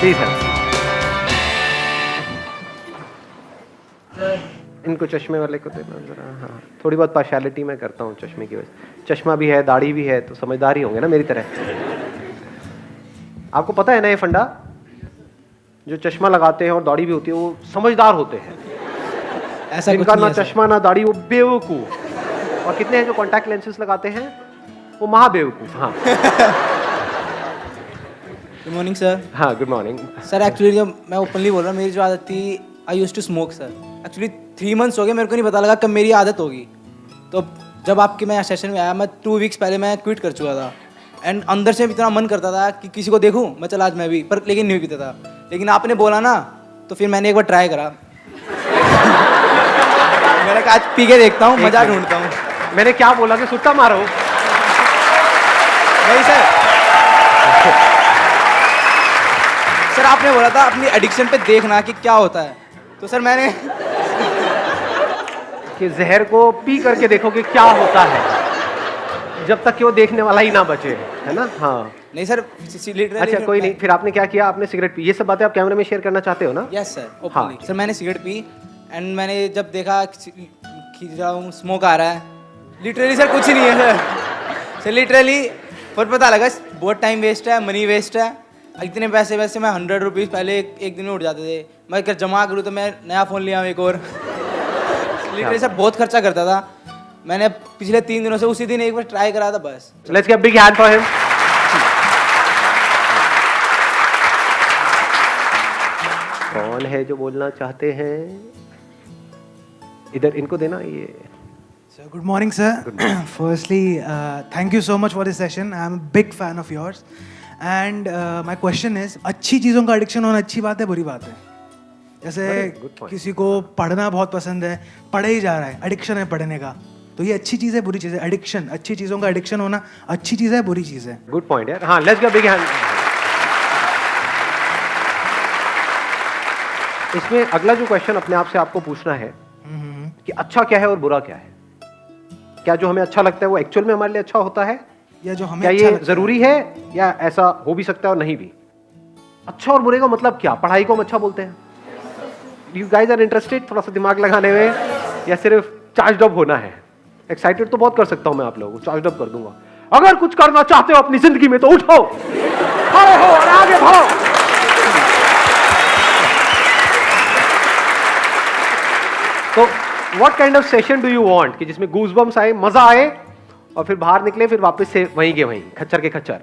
Please help. इनको चश्मे वाले को देना जरा। हाँ, थोड़ी बहुत पार्शियलिटी मैं करता हूँ चश्मे की वजह। चश्मा भी है, दाढ़ी भी है, तो समझदार ही होंगे ना मेरी तरह। आपको पता है ना ये फंडा, जो चश्मा लगाते हैं और दाढ़ी भी होती है वो समझदार होते हैं। ऐसा जिनका कुछ ना नहीं है चश्मा ना दाढ़ी वो बेवकूफ। और कितने हैं जो कॉन्टैक्ट लेंसेज लगाते हैं वो महाबेवकूफ। हाँ गुड मॉर्निंग सर। हाँ, गुड मॉर्निंग सर एक्चुअली मैं ओपनली बोल रहा हूँ, मेरी जो आदत थी I use to smoke sir. Actually 3 months हो गए, मेरे को नहीं पता लगा कब मेरी आदत होगी। तो जब आपके मैं सेशन में आया, मैं 2 वीक्स पहले मैं क्विट कर चुका था। एंड अंदर से इतना मन करता था कि किसी को देखूं, मैं चला आज मैं भी, पर लेकिन नहीं पीता था। लेकिन आपने बोला ना, तो फिर मैंने एक बार ट्राई करा। मैंने कहा आज पी के देखता हूँ, मजा ढूंढता हूँ। मैंने क्या बोला कि सुट्टा मारो? नहीं सर, सर आपने बोला था अपनी एडिक्शन पे देखना कि क्या होता है। तो सर मैंने कि जहर को पी करके देखो कि क्या होता है, जब तक कि वो देखने वाला ही ना बचे, है ना। हाँ नहीं सर, अच्छा कोई नहीं। फिर आपने क्या किया? आपने सिगरेट पी। ये सब बातें आप कैमरे में शेयर करना चाहते हो ना? यस सर, हाँ। ओपनली। सर मैंने सिगरेट पी एंड मैंने जब देखा खींच रहा हूँ, स्मोक आ रहा है, लिटरली सर कुछ नहीं है सर लिटरली। पर पता लगा बहुत टाइम वेस्ट है, मनी वेस्ट है। इतने पैसे वैसे मैं 100 रुपीज़ पहले एक दिन में उठ जाते थे। मैं अगर जमा करूँ तो मैं नया फ़ोन लिया एक और। लिटरली सर बहुत खर्चा करता था। मैंने पिछले 3 दिनों से उसी दिन एक बार ट्राई करा था बस। Let's give big hand for him. कौन है जो बोलना चाहते हैं? इधर इनको देना ये। So good morning, sir. Firstly, thank you so much for this session. I'm a big fan of yours. And my question is, अच्छी चीज़ों का एडिक्शन होना अच्छी बात है, बुरी बात है? जैसे good point. किसी को पढ़ना बहुत पसंद है, पढ़े ही जा रहा है, एडिक्शन है पढ़ने का, तो ये अच्छी चीज़ है बुरी चीज़ है? एडिक्शन, अच्छी चीज़ों का एडिक्शन होना अच्छी चीज़ है बुरी चीज़ है? गुड पॉइंट यार। हाँ, लेट्स गिव बिग हैंड। इसमें अगला जो क्वेश्चन अपने आप से आपको पूछना है कि अच्छा क्या है और बुरा क्या है। क्या जो हमें अच्छा लगता है वो एक्चुअल में हमारे लिए अच्छा होता है, या जो हमें क्या अच्छा ये लगता जरूरी है, या ऐसा हो भी सकता है और नहीं भी? अच्छा और बुरे का मतलब क्या? पढ़ाई को हम अच्छा बोलते हैं? यू गाइज आर इंटरेस्टेड थोड़ा सा दिमाग लगाने में, या सिर्फ चार्ज अप होना है? एक्साइटेड तो बहुत कर सकता हूं मैं आप लोगों को, चार्ज अप कर दूंगा। अगर कुछ करना चाहते हो अपनी जिंदगी में तो उठो, खड़े हो और आगे बढ़ो। तो what kind of session do you want कि जिसमें गूज़बम्स आए, मजा आए, और फिर बाहर निकले फिर वापस से वहीं के वहीं, खच्चर के खच्चर?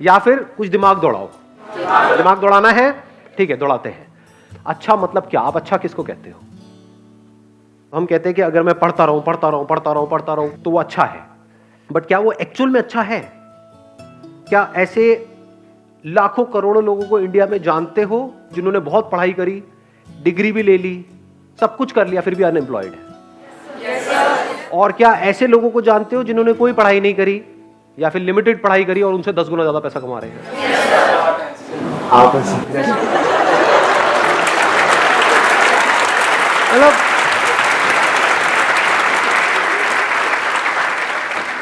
या फिर कुछ दिमाग दौड़ाओ? दिमाग दौड़ाना है, ठीक है, दौड़ाते हैं। अच्छा मतलब क्या? आप अच्छा किसको कहते हो? हम कहते हैं कि अगर मैं पढ़ता रहूं पढ़ता रहूं पढ़ता रहूं पढ़ता रहूं तो वो अच्छा है। बट क्या वो एक्चुअल में अच्छा है? क्या ऐसे लाखों करोड़ों लोगों को इंडिया में जानते हो जिन्होंने बहुत पढ़ाई करी, डिग्री भी ले ली, सब कुछ कर लिया, फिर भी अनएम्प्लॉयड है? और क्या ऐसे लोगों को जानते हो जिन्होंने कोई पढ़ाई नहीं करी या फिर लिमिटेड पढ़ाई करी और उनसे 10 गुना ज्यादा पैसा कमा रहे हैं?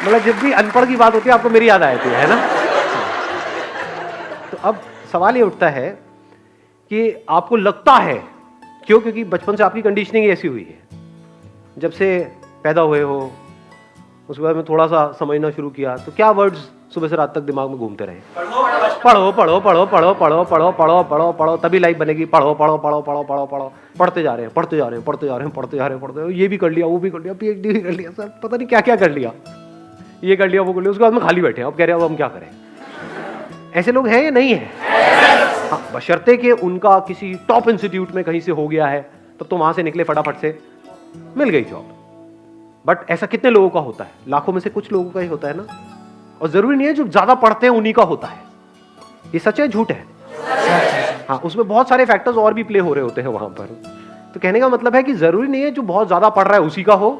मतलब जब भी अनपढ़ की बात होती है आपको मेरी याद आती है ना? तो अब सवाल ये उठता है कि आपको लगता है क्यों? क्योंकि बचपन से आपकी कंडीशनिंग ऐसी हुई है। जब से पैदा हुए हो उसके बाद में थोड़ा सा समझना शुरू किया तो क्या वर्ड्स सुबह से रात तक दिमाग में घूमते रहे? पढ़ो पढ़ो पढ़ो पढ़ो पढ़ो पढ़ो पढ़ो पढ़ो पढ़ो तभी लाइफ बनेगी। पढ़ो पढ़ो पढ़ो पढ़ो पढ़ो पढ़ो, पढ़ते जा रहे हैं पढ़ते जा रहे हैं पढ़ते जा रहे हैं पढ़ते जा रहे हैं पढ़ते, ये भी कर लिया वो भी कर लिया, PhD भी कर लिया, सर पता नहीं क्या क्या कर लिया, ये कर लिया वो कर लिया, उसके बाद में खाली बैठे हैं। अब कह रहे हैं अब हम क्या करें? ऐसे लोग हैं या नहीं है? हाँ, बशर्ते कि उनका किसी टॉप इंस्टीट्यूट में कहीं से हो गया है, तब तो वहां से निकले फटाफट से, मिल गई जॉब। बट ऐसा कितने लोगों का होता है? लाखों में से कुछ लोगों का ही होता है ना। और जरूरी नहीं है जो ज्यादा पढ़ते हैं उन्हीं का होता है। ये सच है झूठ है? हाँ, उसमें बहुत सारे फैक्टर्स और भी प्ले हो रहे होते हैं वहां पर। तो कहने का मतलब है कि जरूरी नहीं है जो बहुत ज्यादा पढ़ रहा है उसी का हो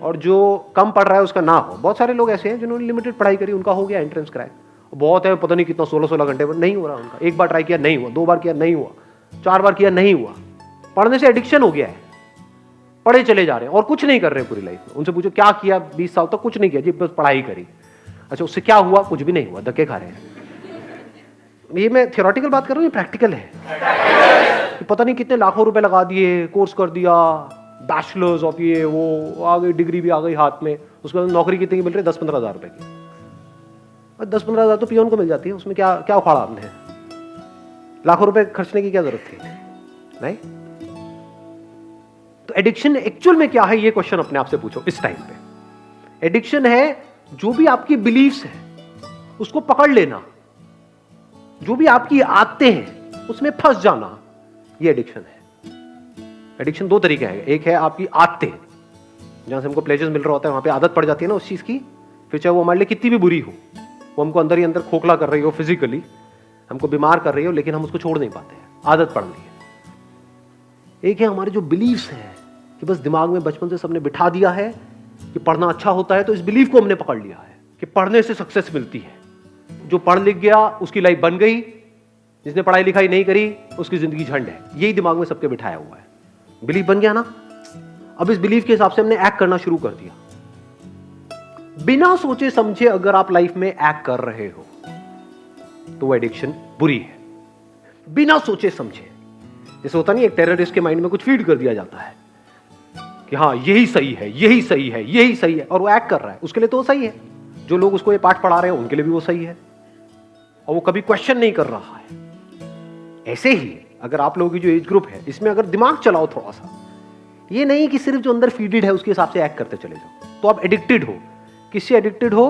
और जो कम पढ़ रहा है उसका ना हो। बहुत सारे लोग ऐसे हैं जिन्होंने लिमिटेड पढ़ाई करी, उनका हो गया एंट्रेंस क्रैक, बहुत है पता नहीं कितना 16-16 घंटे पर, नहीं हो रहा उनका। एक बार ट्राई किया नहीं हुआ, 2 बार किया नहीं हुआ, 4 बार किया नहीं हुआ। पढ़ने से एडिक्शन हो गया है, पढ़े चले जा रहे हैं और कुछ नहीं कर रहे हैं पूरी लाइफ में। उनसे पूछो क्या किया 20 साल तक? कुछ नहीं किया जी, बस पढ़ाई करी। अच्छा उससे क्या हुआ? कुछ भी नहीं हुआ, धक्के खा रहे हैं। ये मैं थियोरेटिकल बात कर रहा हूँ, ये प्रैक्टिकल है कि पता नहीं कितने लाखों रुपए लगा दिए, कोर्स कर दिया, बैचलर्स ऑफ ये वो, आ गई डिग्री भी आ गई हाथ में, उसके बाद नौकरी कितने की मिल रही है? 10-15 हज़ार रुपए की। और 10-15 हज़ार तो पियोन को मिल जाती है, उसमें क्या क्या उखाड़ा आपने? लाखों रुपए खर्चने की क्या जरूरत थी? नहीं। तो एडिक्शन एक्चुअल में क्या है, ये क्वेश्चन अपने आप से पूछो इस टाइम पे। एडिक्शन है जो भी आपकी बिलीफ्स है उसको पकड़ लेना, जो भी आपकी आदतें हैं उसमें फंस जाना, ये एडिक्शन है। एडिक्शन दो तरीके हैं, एक है आपकी आदतें, जहां से हमको प्लेजर्स मिल रहा होता है, वहां पे आदत पड़ जाती है ना उस चीज की, फिर चाहे वो हमारे लिए कितनी भी बुरी हो, वो हमको अंदर ही अंदर खोखला कर रही हो, फिजिकली हमको बीमार कर रही हो, लेकिन हम उसको छोड़ नहीं पाते हैं, आदत पड़ रही है। एक है हमारे जो बिलीव्स हैं कि बस दिमाग में बचपन से सबने बिठा दिया है कि पढ़ना अच्छा होता है, तो इस बिलीफ को हमने पकड़ लिया है कि पढ़ने से सक्सेस मिलती है। जो पढ़ लिख गया उसकी लाइफ बन गई, जिसने पढ़ाई लिखाई नहीं करी उसकी जिंदगी झंड है, यही दिमाग में सबके बिठाया हुआ है। बिलीफ बन गया ना, अब इस बिलीफ के हिसाब से हमने एक्ट करना शुरू कर दिया। बिना सोचे समझे अगर आप लाइफ में एक्ट कर रहे हो तो वो एडिक्शन बुरी है। बिना सोचे समझे, जैसे होता नहीं, एक टेररिस्ट के माइंड में कुछ फीड कर दिया जाता है कि हाँ यही सही है, यही सही है, यही सही है, और वो एक्ट कर रहा है, उसके लिए तो वो सही है। जो लोग उसको ये पाठ पढ़ा रहे हैं उनके लिए भी वो सही है, और वो कभी क्वेश्चन नहीं कर रहा है। ऐसे ही अगर आप लोगों की जो एज ग्रुप है इसमें अगर दिमाग चलाओ थोड़ा सा, ये नहीं कि सिर्फ जो अंदर फीडेड है उसके हिसाब से एक्ट करते चले जाओ, तो आप एडिक्टेड हो। किससे एडिक्टेड हो?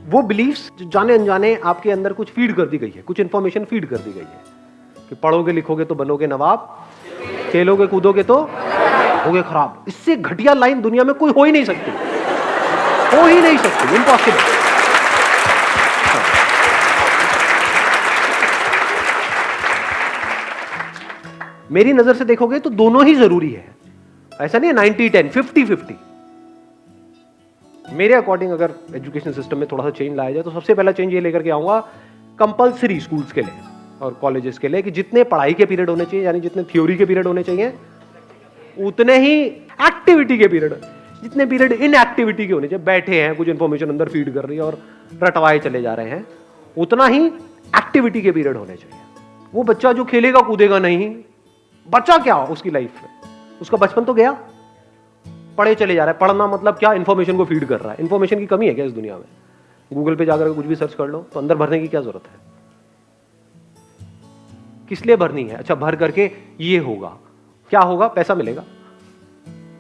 वो बिलीफ्स जो जाने अनजाने आपके अंदर कुछ फीड कर दी गई है, कुछ इंफॉर्मेशन फीड कर दी गई है कि पढ़ोगे लिखोगे तो बनोगे नवाब, खेलोगे कूदोगे तो होगे खराब। इससे घटिया लाइन दुनिया में कोई हो ही नहीं सकती, हो ही नहीं सकती, इम्पॉसिबल। मेरी नजर से देखोगे तो दोनों ही जरूरी है, ऐसा नहीं है 90-10, 50-50। मेरे अकॉर्डिंग अगर एजुकेशन सिस्टम में थोड़ा सा चेंज लाया जाए तो सबसे पहला चेंज ये लेकर के आऊंगा कंपलसरी स्कूल्स के लिए और कॉलेजेस के लिए कि जितने पढ़ाई के पीरियड होने चाहिए, यानी जितने थ्योरी के पीरियड होने चाहिए, उतने ही एक्टिविटी के पीरियड, जितने पीरियड इन एक्टिविटी के होने चाहिए, बैठे हैं कुछ इंफॉर्मेशन अंदर फीड कर रही है और रटवाए चले जा रहे हैं, उतना ही एक्टिविटी के पीरियड होने चाहिए। वो बच्चा जो खेलेगा कूदेगा नहीं, बच्चा क्या उसकी लाइफ में, उसका बचपन तो गया, पढ़े चले जा रहा है। पढ़ना मतलब क्या? इंफॉर्मेशन को फीड कर रहा है। इंफॉर्मेशन की कमी है क्या इस दुनिया में? गूगल पे जाकर कुछ भी सर्च कर लो तो अंदर भरने की क्या जरूरत है? किस लिए भरनी है? अच्छा, भर करके ये होगा, क्या होगा? पैसा मिलेगा।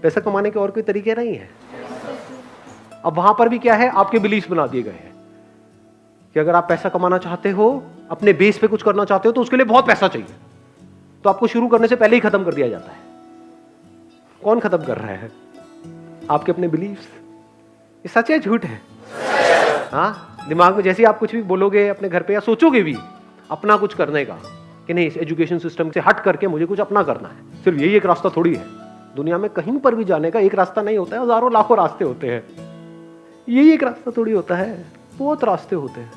पैसा कमाने के और कोई तरीके नहीं है। अब वहां पर भी क्या है? आपके बिलीफ बना दिए गए हैं कि अगर आप पैसा कमाना चाहते हो, अपने बेस पे कुछ करना चाहते हो, तो उसके लिए बहुत पैसा चाहिए, तो आपको शुरू करने से पहले ही खत्म कर दिया जाता है। कौन खत्म कर रहा है? आपके अपने बिलीफ्स। ये सच है झूठ है? हाँ, दिमाग में जैसे ही आप कुछ भी बोलोगे अपने घर पे या सोचोगे भी अपना कुछ करने का कि नहीं, इस एजुकेशन सिस्टम से हट करके मुझे कुछ अपना करना है, सिर्फ यही एक रास्ता थोड़ी है। दुनिया में कहीं पर भी जाने का एक रास्ता नहीं होता है, हजारों लाखों रास्ते होते हैं। यही एक रास्ता थोड़ी होता है, बहुत रास्ते होते हैं।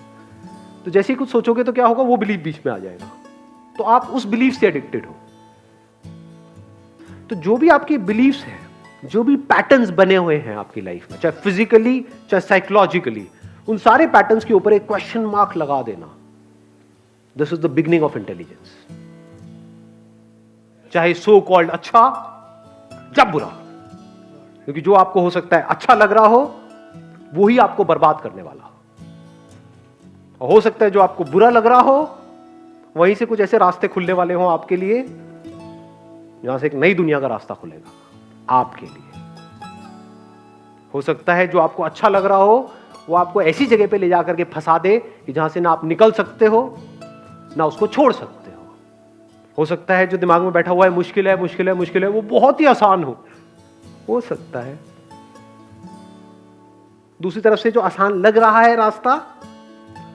तो जैसे ही कुछ सोचोगे तो क्या होगा? वो बिलीफ बीच में आ जाएगा, तो आप उस बिलीफ से एडिक्टेड हो। तो जो भी आपकी बिलीफ्स हैं, जो भी पैटर्न्स बने हुए हैं आपकी लाइफ में, चाहे फिजिकली चाहे साइकोलॉजिकली, उन सारे पैटर्न्स के ऊपर एक क्वेश्चन मार्क लगा देना। This is the beginning of intelligence. चाहे सो कॉल्ड अच्छा या बुरा, क्योंकि जो आपको हो सकता है अच्छा लग रहा हो वो ही आपको बर्बाद करने वाला हो, और हो सकता है जो आपको बुरा लग रहा हो वहीं से कुछ ऐसे रास्ते खुलने वाले हों आपके लिए, जहां से एक नई दुनिया का रास्ता खुलेगा आपके लिए। हो सकता है जो आपको अच्छा लग रहा हो वो आपको ऐसी जगह पे ले जाकर के फंसा दे कि जहां से ना आप निकल सकते हो ना उसको छोड़ सकते हो सकता है जो दिमाग में बैठा हुआ है मुश्किल है मुश्किल है मुश्किल है, वो बहुत ही आसान हो सकता है। दूसरी तरफ से जो आसान लग रहा है रास्ता,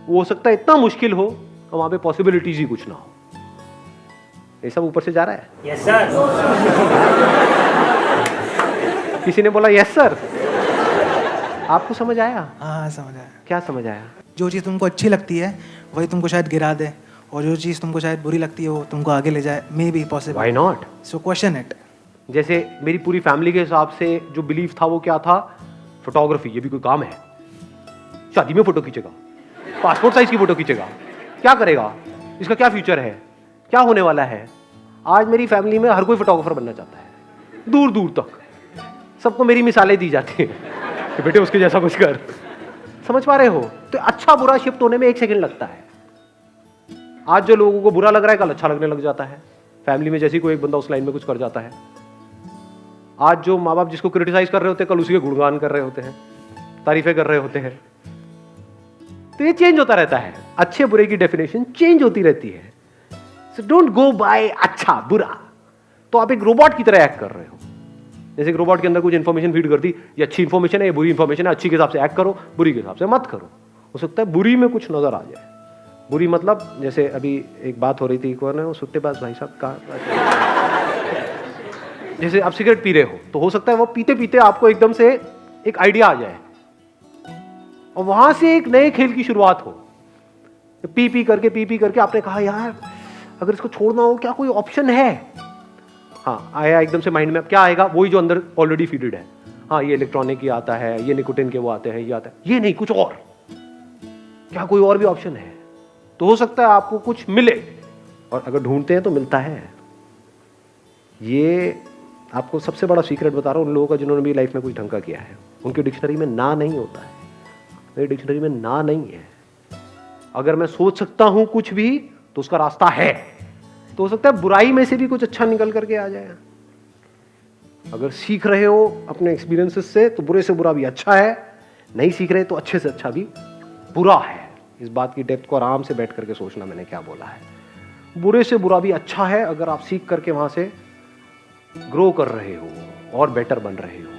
वो हो सकता है इतना मुश्किल हो और वहां पे पॉसिबिलिटीज ही कुछ ना हो। ये सब ऊपर से जा रहा है। Yes sir. किसी ने बोला यस सर। आपको समझ आया? हाँ समझ आया। क्या समझ आया? जो चीज़ तुमको अच्छी लगती है वही तुमको शायद गिरा दे, और जो चीज़ तुमको शायद बुरी लगती है वो तुमको आगे ले जाए। May be possible. Why not? So question it. जैसे मेरी पूरी फैमिली के हिसाब से जो बिलीफ था वो क्या था? फोटोग्राफी, ये भी कोई काम है? शादी में फोटो खींचेगा, पासपोर्ट साइज की फोटो खींचेगा, क्या करेगा? इसका क्या फ्यूचर है, क्या होने वाला है। आज मेरी फैमिली में हर कोई फोटोग्राफर बनना चाहता है, दूर दूर तक सबको मेरी मिसालें दी जाती हैं कि बेटे उसके जैसा कुछ कर। समझ पा रहे हो? तो अच्छा बुरा शिफ्ट होने में 1 सेकंड लगता है। आज जो लोगों को बुरा लग रहा है कल अच्छा लगने लग जाता है। फैमिली में जैसे कोई एक बंदा उस लाइन में कुछ कर जाता है, आज जो माँ बाप जिसको क्रिटिसाइज कर रहे होते हैं कल उसी के गुणगान कर रहे होते हैं, तारीफें कर रहे होते हैं। तो ये चेंज होता रहता है, अच्छे बुरे की डेफिनेशन चेंज होती रहती है। सो डोंट गो बाय अच्छा बुरा। तो आप एक रोबोट की तरह एक्ट कर रहे हो। जैसे एक रोबोट के अंदर कुछ इंफॉर्मेशन फीड करती, ये अच्छी इंफॉर्मेशन है, ये बुरी इंफॉर्मेशन है, अच्छी के हिसाब से एक्ट करो, बुरी के हिसाब से मत करो। हो सकता है बुरी में कुछ नजर आ जाए। बुरी मतलब जैसे अभी एक बात हो रही थी, कौन है वो सुट्टेबाज भाई साहब का, जैसे आप सिगरेट पी रहे हो तो हो सकता है वो पीते पीते आपको एकदम से एक आइडिया आ जाए और वहां से एक नए खेल की शुरुआत हो। पी पी करके आपने कहा यार अगर इसको छोड़ना हो क्या कोई ऑप्शन है। हाँ आया एकदम से माइंड में, अब क्या आएगा, वही जो अंदर ऑलरेडी फीडेड है। हाँ ये इलेक्ट्रॉनिक ही आता है, ये निकोटिन के वो आते हैं, ये आता है, ये नहीं कुछ और, क्या कोई और भी ऑप्शन है। तो हो सकता है आपको कुछ मिले, और अगर ढूंढते हैं तो मिलता है। ये आपको सबसे बड़ा सीक्रेट बता रहा हूँ उन लोगों का जिन्होंने भी लाइफ में कुछ ढंग का किया है। उनकी डिक्शनरी में ना नहीं होता है, मेरी डिक्शनरी में ना नहीं है। अगर मैं सोच सकता हूं कुछ भी तो उसका रास्ता है। तो हो सकता है बुराई में से भी कुछ अच्छा निकल करके आ जाए। अगर सीख रहे हो अपने एक्सपीरियंसेस से तो बुरे से बुरा भी अच्छा है, नहीं सीख रहे तो अच्छे से अच्छा भी बुरा है। इस बात की डेप्थ को आराम से बैठ करके सोचना मैंने क्या बोला है। बुरे से बुरा भी अच्छा है अगर आप सीख करके वहां से ग्रो कर रहे हो और बेटर बन रहे हो।